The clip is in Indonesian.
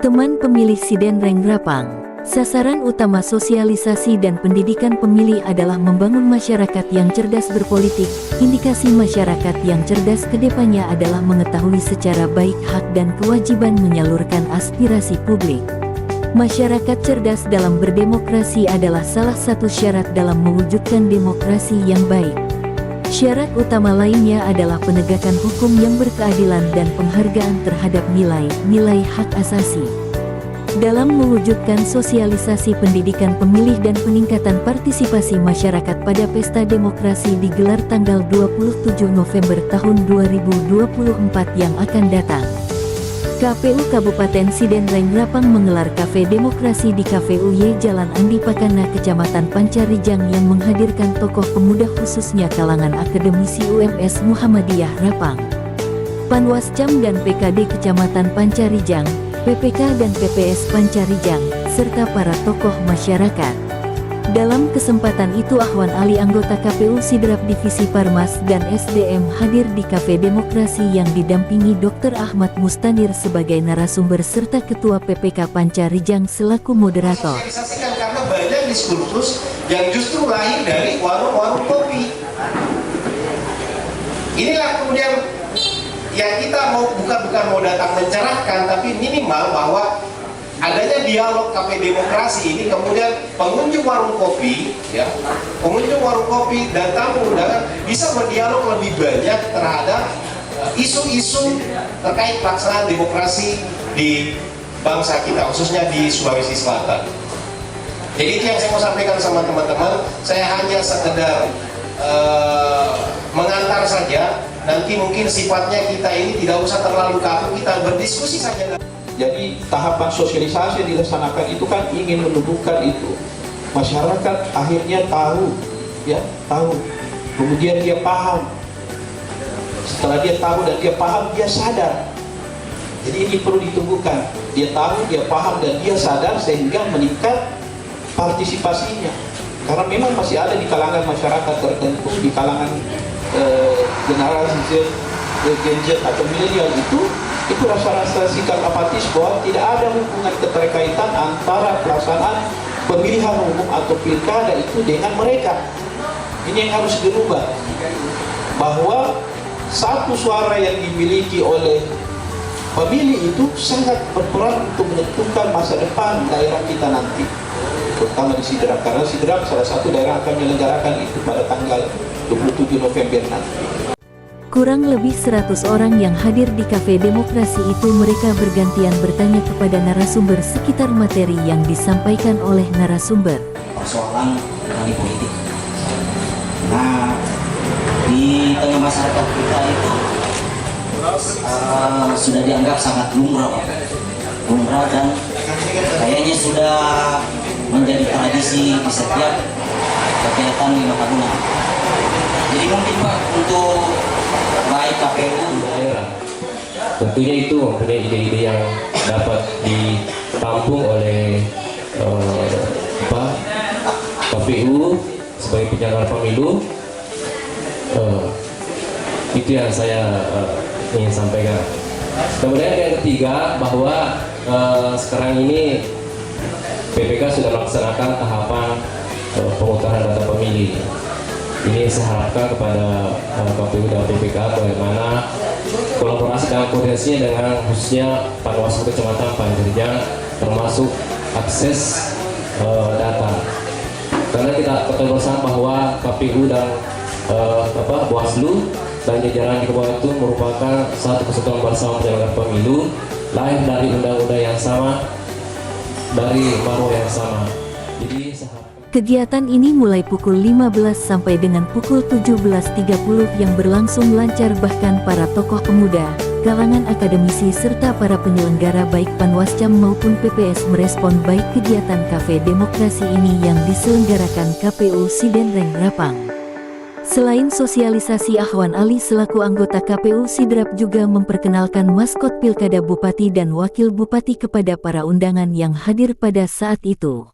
Teman pemilih Siden Rengrapang, sasaran utama sosialisasi dan pendidikan pemilih adalah membangun masyarakat yang cerdas berpolitik. Indikasi masyarakat yang cerdas ke depannya adalah mengetahui secara baik hak dan kewajiban menyalurkan aspirasi publik. Masyarakat cerdas dalam berdemokrasi adalah salah satu syarat dalam mewujudkan demokrasi yang baik. Syarat utama lainnya adalah penegakan hukum yang berkeadilan dan penghargaan terhadap nilai-nilai hak asasi. Dalam mewujudkan sosialisasi pendidikan pemilih dan peningkatan partisipasi masyarakat pada Pesta Demokrasi digelar tanggal 27 November tahun 2024 yang akan datang. KPU Kabupaten Siden Rengrapang menggelar Cafe Demokrasi di KPUY Jalan Andi Pakana, Kecamatan Pancarijang yang menghadirkan tokoh pemuda khususnya kalangan akademisi UMS Muhammadiyah Rapang, Panwascam dan PKD Kecamatan Pancarijang, PPK dan PPS Pancarijang, serta para tokoh masyarakat. Dalam kesempatan itu Ahwan Ali anggota KPU Sidrap Divisi Parmas dan SDM hadir di Cafe Demokrasi yang didampingi Dr. Ahmad Mustanir sebagai narasumber serta Ketua PPK Pancarijang selaku moderator. Karena banyak diskursus yang justru lahir dari warung-warung kopi. Inilah kemudian yang kita bukan mau datang mencerahkan, tapi minimal bahwa adanya dialog Cafe Demokrasi ini kemudian pengunjung warung kopi, dan tamu undangan bisa berdialog lebih banyak terhadap isu-isu terkait pelaksanaan demokrasi di bangsa kita, khususnya di Sulawesi Selatan. Jadi itu yang saya mau sampaikan sama teman-teman. Saya hanya sekedar mengantar saja. Nanti mungkin sifatnya kita ini tidak usah terlalu kaku, kita berdiskusi saja. Jadi tahapan sosialisasi yang dilaksanakan itu kan ingin menumbuhkan itu. Masyarakat akhirnya tahu, kemudian dia paham. Setelah dia tahu dan dia paham, dia sadar. Jadi ini perlu ditumbuhkan. Dia tahu, dia paham, dan dia sadar sehingga meningkat partisipasinya. Karena memang masih ada di kalangan masyarakat tertentu, di kalangan generasi Gen Z atau milenial itu rasa-rasa sikap apatis bahwa tidak ada hubungan keterkaitan antara pelaksanaan pemilihan umum atau pilkada itu dengan mereka. Ini yang harus dirubah, bahwa satu suara yang dimiliki oleh pemilih itu sangat berperan untuk menentukan masa depan daerah kita nanti, terutama di Sidrap, karena Sidrap salah satu daerah akan menyelenggarakan itu pada tanggal 27 November nanti. Kurang lebih 100 orang yang hadir di Cafe Demokrasi itu mereka bergantian bertanya kepada narasumber sekitar materi yang disampaikan oleh narasumber. Persoalan money politik. Nah, di tengah masyarakat kita itu sudah dianggap sangat lumrah dan kayaknya sudah menjadi tradisi di setiap kegiatan lima tahunan. Jadi mungkin Pak, untuk baik KPU daerah tentunya itu mempunyai ide-ide yang dapat ditampung oleh KPU sebagai penyelenggara pemilu. Itu yang saya ingin sampaikan. Kemudian yang ketiga, bahwa sekarang ini PPK sudah melaksanakan tahapan pemutaran data pemilih. Ini saya harapkan kepada KPU dan PPK bagaimana kolaborasi dan koordinasinya dengan khususnya Panwaslu Kecamatan Pancarijang, termasuk akses data. Karena kita ketahui bersama bahwa KPU dan Bawaslu dan jajaran di bawah itu merupakan satu kesatuan bersama penyelenggara pemilu, lahir dari undang-undang yang sama, dari marwah yang sama. Jadi kegiatan ini mulai pukul 15 sampai dengan pukul 17.30 yang berlangsung lancar, bahkan para tokoh pemuda, kalangan akademisi serta para penyelenggara baik Panwascam maupun PPS merespon baik kegiatan Cafe Demokrasi ini yang diselenggarakan KPU Siden Rengrapang. Selain sosialisasi, Ahwan Ali selaku anggota KPU Sidrap juga memperkenalkan maskot Pilkada Bupati dan Wakil Bupati kepada para undangan yang hadir pada saat itu.